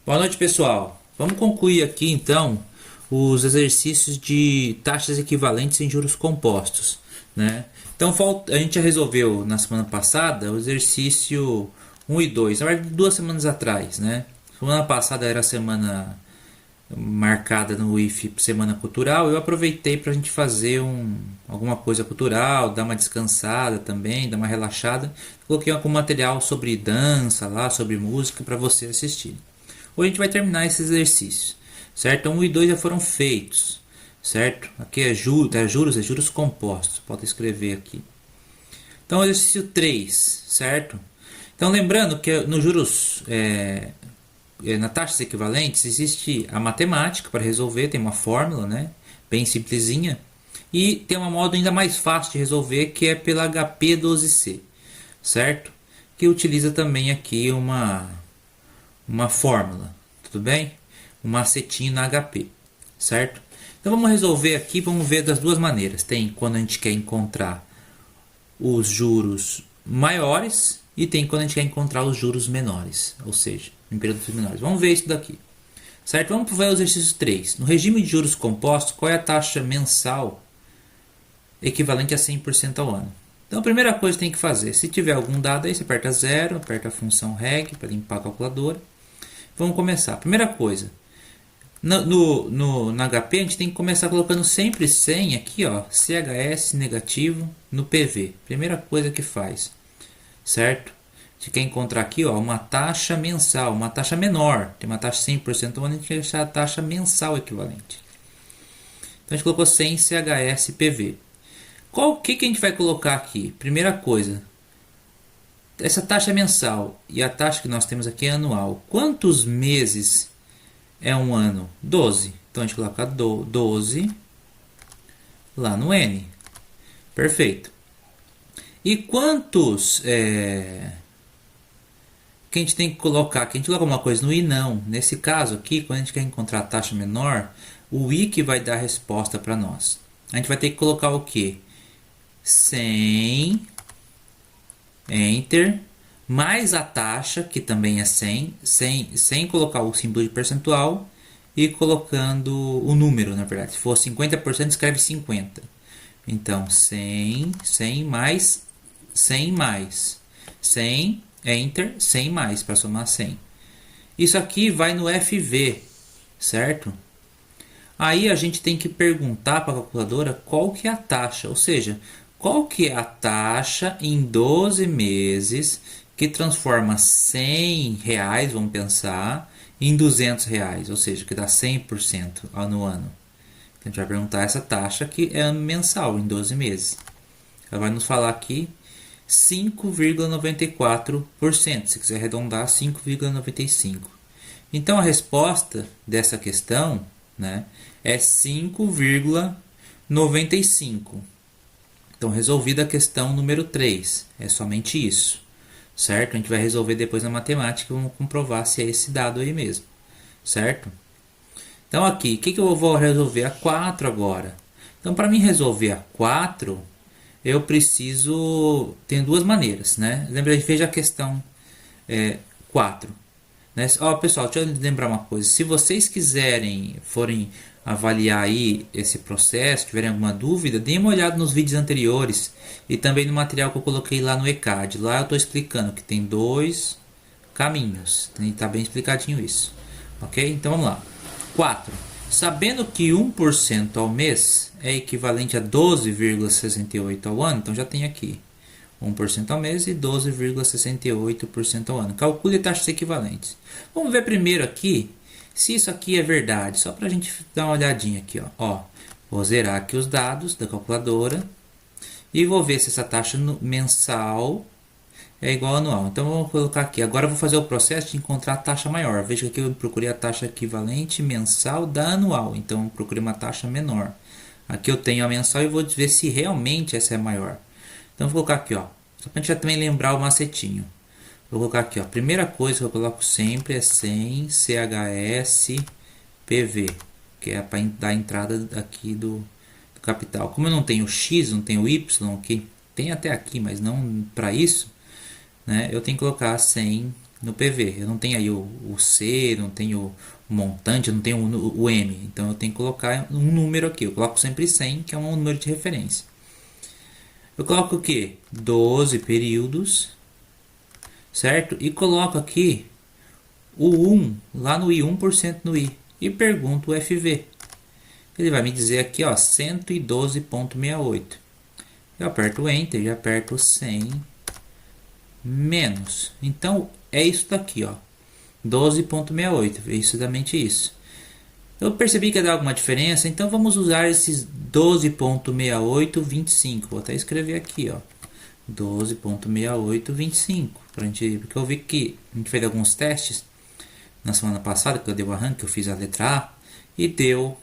Boa noite, pessoal. Vamos concluir aqui então os exercícios de taxas equivalentes em juros compostos, né? Então a gente já resolveu na semana passada o exercício um e 2, na verdade 2 semanas atrás, né? Semana passada era a semana marcada no IF Semana Cultural. Eu aproveitei para a gente fazer alguma coisa cultural, dar uma descansada também, dar uma relaxada. Coloquei algum material sobre dança lá, sobre música para você assistir. Hoje a gente vai terminar esse exercício, certo? Então 1 e 2 já foram feitos, certo? Aqui é juros compostos, pode escrever aqui. Então exercício 3, certo? Então lembrando que nos juros, na taxas equivalentes, existe a matemática para resolver, tem uma fórmula, né? Bem simplesinha. E tem uma modo ainda mais fácil de resolver, que é pela HP12C, certo? Que utiliza também aqui uma fórmula, tudo bem? Um macetinho na HP, certo? Então vamos resolver aqui, vamos ver das duas maneiras. Tem quando a gente quer encontrar os juros maiores e tem quando a gente quer encontrar os juros menores, ou seja, em períodos menores. Vamos ver isso daqui, certo? Vamos ver o exercício 3. No regime de juros compostos, qual é a taxa mensal equivalente a 100% ao ano? Então a primeira coisa que tem que fazer, se tiver algum dado aí, você aperta 0, aperta a função reg para limpar a calculadora. Vamos começar. Primeira coisa, no HP a gente tem que começar colocando sempre 100 aqui, ó, CHS negativo no PV. Primeira coisa que faz, certo? A gente quer encontrar aqui, ó, uma taxa mensal, uma taxa menor. Tem uma taxa 100% ao ano, a gente quer achar a taxa mensal equivalente. Então a gente colocou 100 CHS PV. Qual que a gente vai colocar aqui? Primeira coisa, essa taxa mensal e a taxa que nós temos aqui é anual. Quantos meses é um ano? 12. Então a gente coloca 12 lá no N. Perfeito. E quantos que a gente tem que colocar? Que a gente coloca uma coisa no I? Não. Nesse caso aqui, quando a gente quer encontrar a taxa menor, o I que vai dar a resposta para nós. A gente vai ter que colocar o que? 100 Enter, mais a taxa, que também é 100, sem colocar o símbolo de percentual e colocando o número, na verdade. Se for 50%, escreve 50. Então, 100 mais 100 mais 100, Enter, 100 mais, para somar 100. Isso aqui vai no FV, certo? Aí a gente tem que perguntar para a calculadora qual que é a taxa, ou seja, qual que é a taxa em 12 meses que transforma 100 reais, vamos pensar, em 200 reais, ou seja, que dá 100% no ano. Então a gente vai perguntar essa taxa que é mensal, em 12 meses. Ela vai nos falar aqui 5,94%, se quiser arredondar, 5,95%. Então a resposta dessa questão, né, é 5,95. Então, resolvida a questão número 3. É somente isso, certo? A gente vai resolver depois na matemática e vamos comprovar se é esse dado aí mesmo, certo? Então, aqui, o que eu vou resolver? A 4 agora. Então, para mim resolver a 4, eu preciso... Tem duas maneiras, né? Lembra, a gente fez a questão 4. Né? Ó, pessoal, deixa eu lembrar uma coisa. Se vocês forem avaliar aí esse processo, tiverem alguma dúvida, deem uma olhada nos vídeos anteriores e também no material que eu coloquei lá no ECAD. Lá eu estou explicando que tem dois caminhos. Está bem explicadinho isso. Ok? Então vamos lá. 4. Sabendo que 1% ao mês é equivalente a 12,68 ao ano, então já tem aqui 1% ao mês e 12,68% ao ano. Calcule taxas equivalentes. Vamos ver primeiro aqui se isso aqui é verdade, só para a gente dar uma olhadinha aqui. Vou zerar aqui os dados da calculadora e vou ver se essa taxa mensal é igual ao anual. Então vamos colocar aqui. Agora eu vou fazer o processo de encontrar a taxa maior. Veja que aqui eu procurei a taxa equivalente mensal da anual. Então eu procurei uma taxa menor. Aqui eu tenho a mensal e vou ver se realmente essa é maior. Então vou colocar aqui, ó, só para a gente já também lembrar o macetinho. Vou colocar aqui, ó, a primeira coisa que eu coloco sempre é 100 CHS PV, que é para dar entrada aqui do capital. Como eu não tenho X, não tenho Y, que tem até aqui, mas não para isso, né? Eu tenho que colocar 100 no PV. Eu não tenho aí o C, não tenho o montante, eu não tenho o M. Então eu tenho que colocar um número aqui. Eu coloco sempre 100, que é um número de referência. Eu coloco o que? 12 períodos, certo? E coloco aqui o 1 lá no I, 1% no I. E pergunto o FV. Ele vai me dizer aqui, ó, 112,68. Eu aperto Enter e aperto 100 menos. Então, é isso daqui, ó. 12,68. É exatamente isso. Eu percebi que ia dar alguma diferença, então vamos usar esses 12,6825. Vou até escrever aqui, ó. 12,6825. Porque eu vi que a gente fez alguns testes na semana passada, que eu dei o arranque, eu fiz a letra A e deu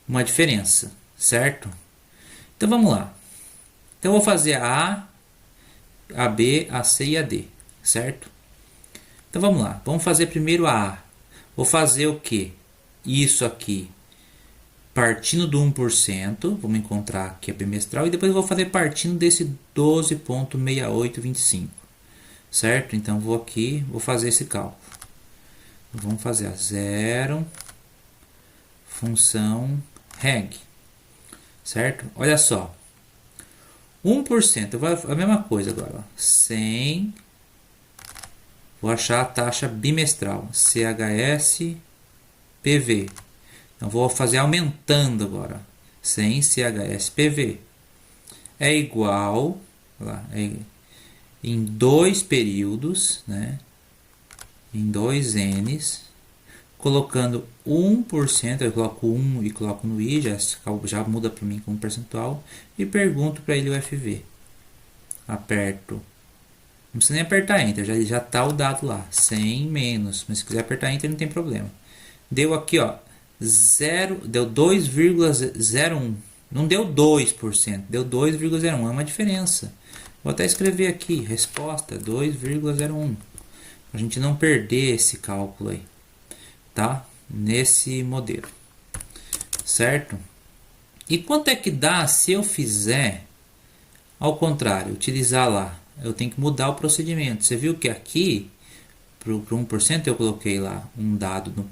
uma diferença, certo? Então vamos lá. Então eu vou fazer a B, a C e a D, certo? Então vamos lá. Vamos fazer primeiro a A. Vou fazer o que? Isso aqui partindo do 1%, vamos encontrar aqui a bimestral, e depois eu vou fazer partindo desse 12,6825, certo? Então vou aqui, vou fazer esse cálculo. Vamos fazer a zero, função reg, certo? Olha só, 1%, a mesma coisa agora, 100, vou achar a taxa bimestral, CHS PV. Então vou fazer aumentando agora, 100 CHS PV é igual, lá, em 2 períodos, né? Em 2 N's, colocando 1%, eu coloco 1 e coloco no I, já muda para mim como percentual, e pergunto para ele o FV. Aperto, não precisa nem apertar Enter, já está o dado lá, 100 menos, mas se quiser apertar Enter não tem problema. Deu aqui, ó, deu 2,01, não deu 2%, deu 2,01, é uma diferença. Vou até escrever aqui, resposta 2,01, a gente não perder esse cálculo aí, tá? Nesse modelo, certo? E quanto é que dá se eu fizer ao contrário, utilizar lá? Eu tenho que mudar o procedimento. Você viu que aqui, para o 1%, eu coloquei lá um dado no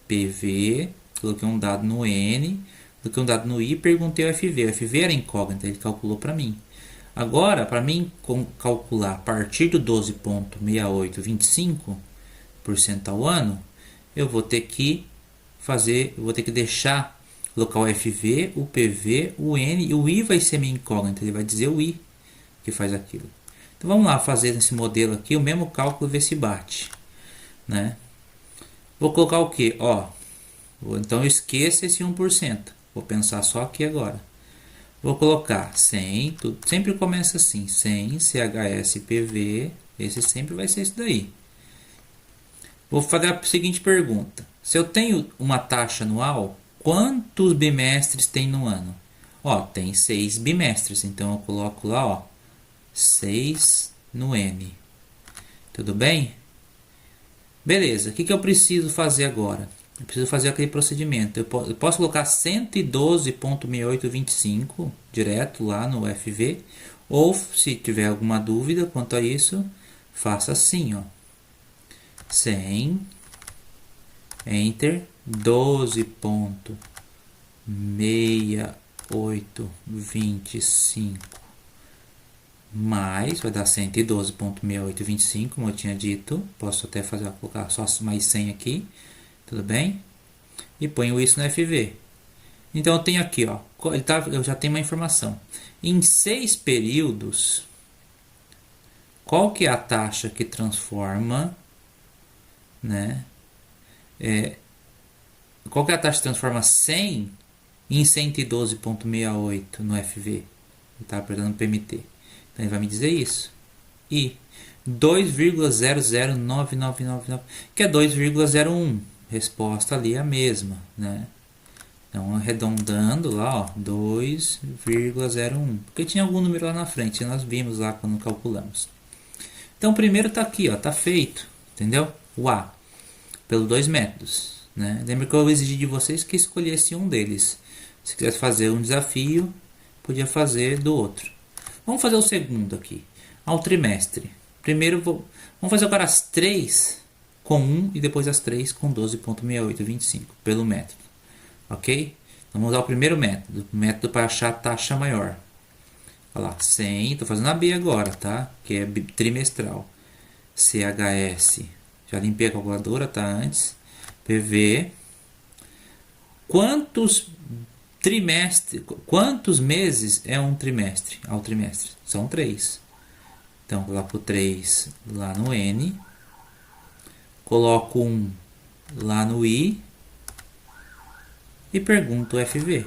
PV, coloquei um dado no N, coloquei um dado no I e perguntei o FV. O FV era incógnito, ele calculou para mim. Agora, para mim calcular a partir do 12,6825% ao ano, eu vou ter que deixar colocar o FV, o PV, o N e o I vai ser minha incógnita, ele vai dizer o I que faz aquilo. Então vamos lá fazer nesse modelo aqui o mesmo cálculo, ver se bate, né? Vou colocar o que? Ó, então eu esqueço esse 1%. Vou pensar só aqui agora. Vou colocar 100, sempre começa assim, 100 CHSPV, esse sempre vai ser isso daí. Vou fazer a seguinte pergunta. Se eu tenho uma taxa anual, quantos bimestres tem no ano? Ó, tem 6 bimestres, então eu coloco lá, ó, 6 no M. Tudo bem? Beleza, o que eu preciso fazer agora? Eu preciso fazer aquele procedimento. Eu posso colocar 112,6825 direto lá no FV. Ou, se tiver alguma dúvida quanto a isso, faça assim, ó. 100, Enter, 12,6825 mais, vai dar 112,6825, como eu tinha dito. Posso até colocar só mais 100 aqui, tudo bem? E ponho isso no FV. Então eu tenho aqui, ó, eu já tenho uma informação. Em 6 períodos, qual que é a taxa que transforma, né? Qual que é a taxa que transforma 100 em 112,68 no FV? Ele está apertando PMT. Então ele vai me dizer isso. E 2,009999, que é 2,01. Resposta ali é a mesma, né? Então arredondando lá, ó, 2,01. Porque tinha algum número lá na frente, nós vimos lá quando calculamos. Então o primeiro está aqui, ó, tá feito, entendeu? O A, pelos 2 métodos, né? Lembra que eu exigi de vocês que escolhesse um deles. Se quisesse fazer um desafio, podia fazer do outro. Vamos fazer o segundo aqui, ao trimestre. Primeiro Vamos fazer agora as 3 com 1 e depois as 3 com 12,6825 pelo método. Ok? Então, vamos usar o primeiro método. O método para achar a taxa maior. Olha lá, 100. Estou fazendo a B agora, tá? Que é trimestral. CHS. Já limpei a calculadora, tá? Antes. PV. Quantos meses é um trimestre? Ao trimestre? São 3. Então, coloco 3 lá no N. Coloco 1 lá no I. E pergunto o FV.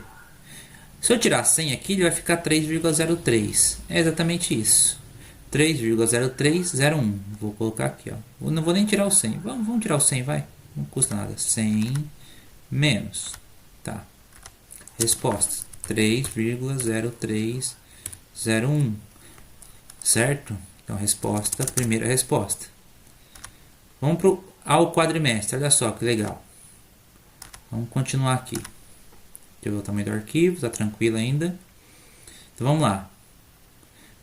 Se eu tirar 100 aqui, ele vai ficar 3,03. É exatamente isso. 3,0301. Vou colocar aqui, ó. Eu não vou nem tirar o 100. Vamos tirar o 100, vai. Não custa nada. 100 menos. Tá. Resposta. 3,0301. Certo? Então, resposta, primeira resposta. Vamos ao quadrimestre. Olha só que legal. Vamos continuar aqui. Deixa eu ver o tamanho do arquivo. Tá tranquilo ainda. Então, vamos lá.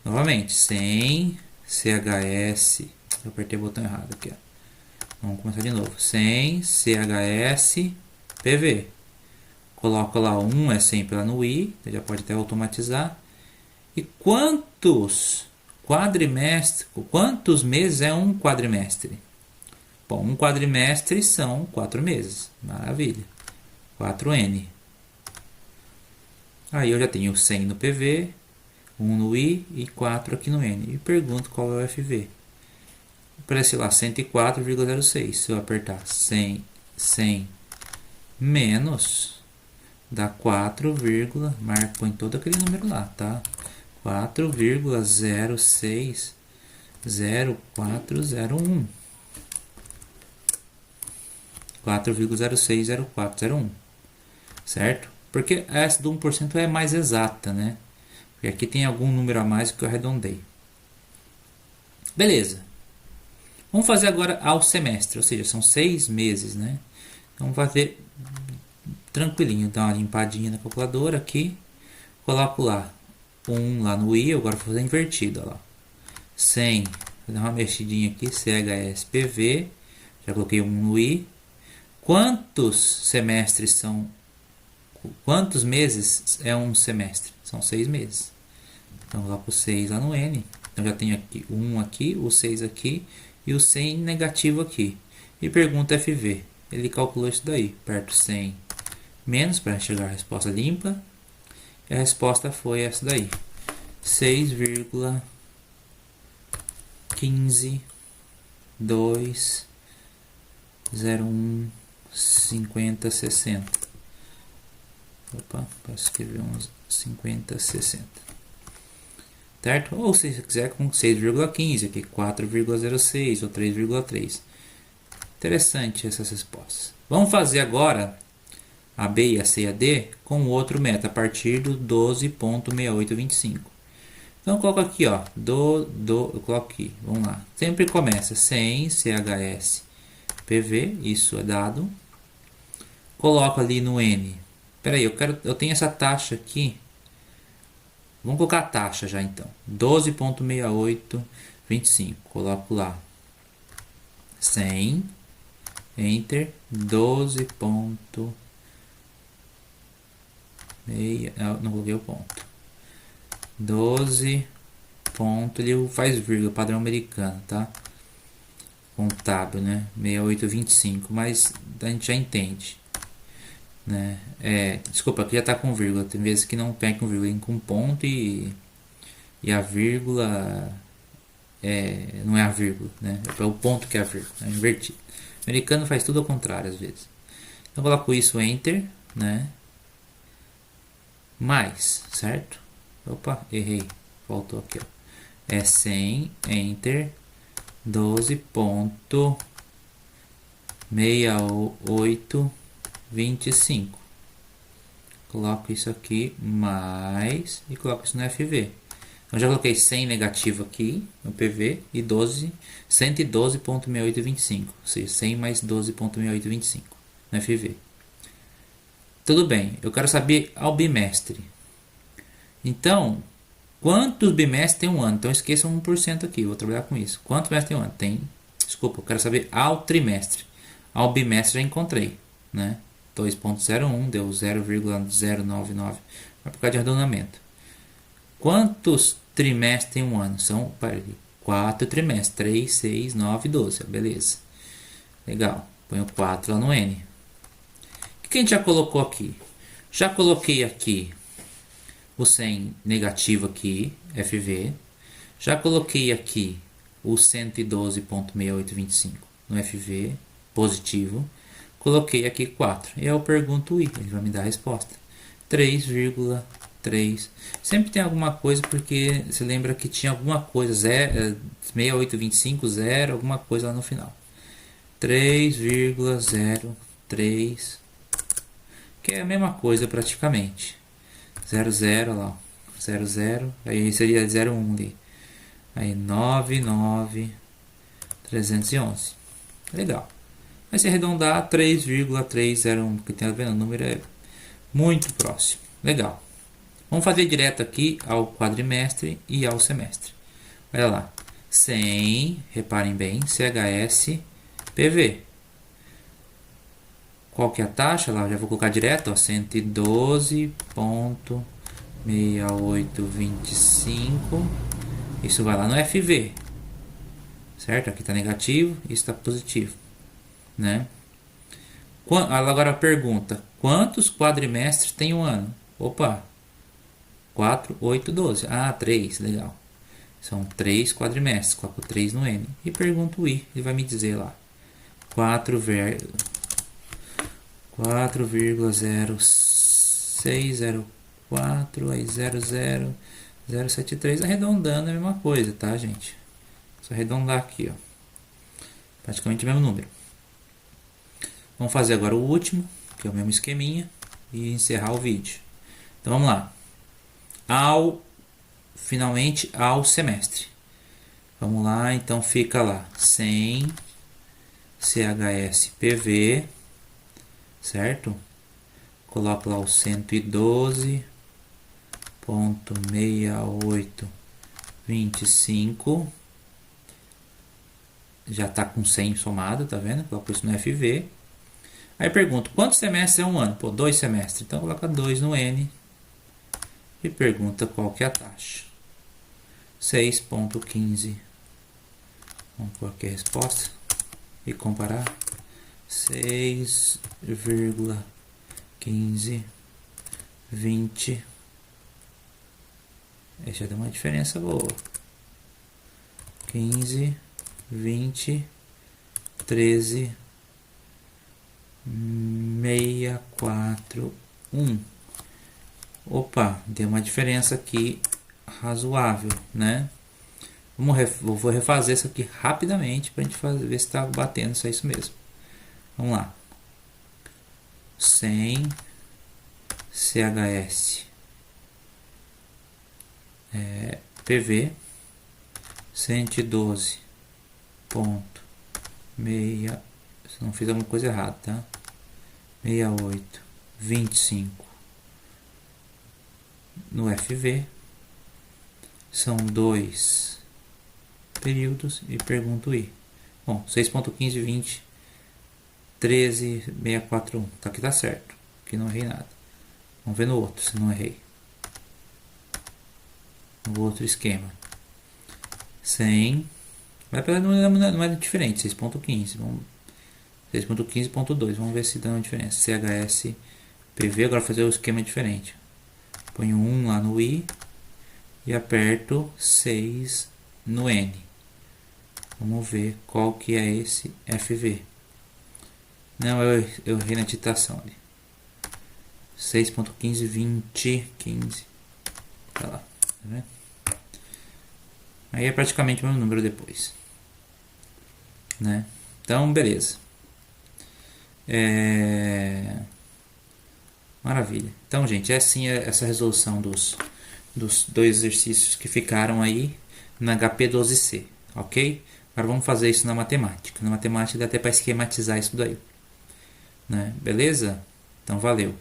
Novamente, 100 CHS. Eu apertei o botão errado aqui, ó. Vamos começar de novo. 100 CHS PV. Coloco lá 1 é sempre lá no I. Já pode até automatizar. E quantos meses é um quadrimestre? Bom, um quadrimestre são 4 meses. Maravilha. 4N. Aí eu já tenho 100 no PV, 1 no I e 4 aqui no N. E pergunto qual é o FV. Aparece lá 104,06. Se eu apertar 100 menos, dá 4, põe todo aquele número lá, tá? 4,060401. 4,060401. Certo? Porque essa do 1% é mais exata, né? Porque aqui tem algum número a mais que eu arredondei. Beleza. Vamos fazer agora ao semestre, ou seja, são 6 meses, né? Então vamos fazer tranquilinho, dar uma limpadinha na calculadora aqui. Coloco lá 1 lá no I, agora vou fazer invertido, ó lá. 100, vou dar uma mexidinha aqui, CHSPV, já coloquei 1 no I. Quantos meses é um semestre? São 6 meses. Então vou lá para o 6 lá no N. Então já tenho aqui o 1 aqui, o 6 aqui e o 100 negativo aqui. E pergunta FV. Ele calculou isso daí. Aperto 100 menos para chegar a resposta limpa. E a resposta foi essa daí. 6,15201 5060. Opa, posso escrever uns 5060. Certo? Ou se você quiser com 6,15, aqui 4,06 ou 3,3. Interessante essas respostas. Vamos fazer agora a B e a C e a D com outro método a partir do 12,6825. Então eu coloco aqui, ó, eu coloco aqui, vamos lá. Sempre começa 100 CHS PV, isso é dado. Coloco ali no N. Espera aí, eu tenho essa taxa aqui. Vamos colocar a taxa já então. 12,6825. Coloco lá 100 Enter 12. Não coloquei o ponto. 12 ponto, ele faz vírgula, padrão americano, tá? Contábil, né? 6825, mas a gente já entende, né? Desculpa, aqui já tá com vírgula. Tem vezes que não tem com vírgula, tem com ponto e a vírgula não é a vírgula, né? É o ponto que é a vírgula, é invertido. O americano faz tudo ao contrário às vezes. Então eu coloco isso, Enter, né? Mais, certo? Opa, errei. Voltou aqui, ó. É 100, Enter, 12,6825. Coloco isso aqui, mais, e coloco isso no FV. Então já coloquei 100 negativo aqui no PV e 112,6825. Ou seja, 100 mais 12,6825 no FV. Tudo bem, eu quero saber ao bimestre. Então, quantos bimestres tem um ano? Então esqueçam 1% aqui, vou trabalhar com isso. Quantos bimestres tem um ano? Tem Desculpa, eu quero saber ao trimestre. Ao bimestre já encontrei, né? 2.01 deu 0,099, mas por causa de arredondamento. Quantos trimestres tem um ano? São 4 trimestres, 3, 6, 9, 12, beleza. Legal, põe o 4 lá no N. O que a gente já colocou aqui? Já coloquei aqui o 100 negativo aqui, FV. Já coloquei aqui o 112.6825 no FV, positivo. Coloquei aqui 4. E eu pergunto o I, ele vai me dar a resposta. 3,3. Sempre tem alguma coisa, porque você lembra que tinha alguma coisa, 6825, 0, alguma coisa lá no final. 3,03, que é a mesma coisa praticamente. 00 lá, 00, aí seria 01 ali. Aí 99,311. Legal. Aí se arredondar 3,301, porque tem a ver, o número é muito próximo. Legal. Vamos fazer direto aqui ao quadrimestre e ao semestre. Olha lá. 100, reparem bem, CHS PV. Qual que é a taxa? Lá, já vou colocar direto, ó, 112,6825. Isso vai lá no FV. Certo? Aqui está negativo, isso está positivo, né? Agora a pergunta: quantos quadrimestres tem um ano? Opa, 4, 8, 12. Ah, 3, legal. São 3 quadrimestres, coloco 3 no N. E pergunto o I, ele vai me dizer lá. 4,0604, aí 0,073, arredondando é a mesma coisa, tá, gente? Só arredondar aqui, ó. Praticamente o mesmo número. Vamos fazer agora o último, que é o mesmo esqueminha, e encerrar o vídeo. Então vamos lá. Finalmente ao semestre. Vamos lá, então fica lá 100 CHS PV, certo? Coloco lá o 112,6825. Já está com 100 somado, tá vendo? Coloco isso no FV. Aí pergunto, quantos semestres é um ano? Pô, 2 semestres. Então coloca 2 no N. E pergunta qual que é a taxa. 6,15. Vamos pôr aqui a resposta. E comparar. 6,15, 20. Aí já deu uma diferença boa. 15, 20, 13, 641. Opa, deu uma diferença aqui razoável, né? Vou refazer isso aqui rapidamente para a gente ver se está batendo, se é isso mesmo. Vamos lá. 100 CHS PV 112,6, se não fiz alguma coisa errada, tá? 68,25 no FV. São 2 períodos e pergunto I. Bom, 6,15, 20, 13,641. Tá, aqui tá certo. Aqui não errei nada. Vamos ver no outro se não errei. No outro esquema. 100. Não é diferente. 6,15. 6,15,2. Vamos ver se dá uma diferença. CHS PV. Agora fazer o esquema diferente. Ponho 1 lá no I. E aperto 6 no N. Vamos ver qual que é esse FV. Não, eu errei na digitação ali. 6,15, 20, 15. Tá lá, tá vendo? Aí é praticamente o mesmo número depois, né? Então, beleza. Maravilha. Então, gente, é assim essa resolução dos 2 exercícios que ficaram aí na HP12C, ok? Agora vamos fazer isso na matemática. Na matemática dá até para esquematizar isso daí, né? Beleza? Então, valeu.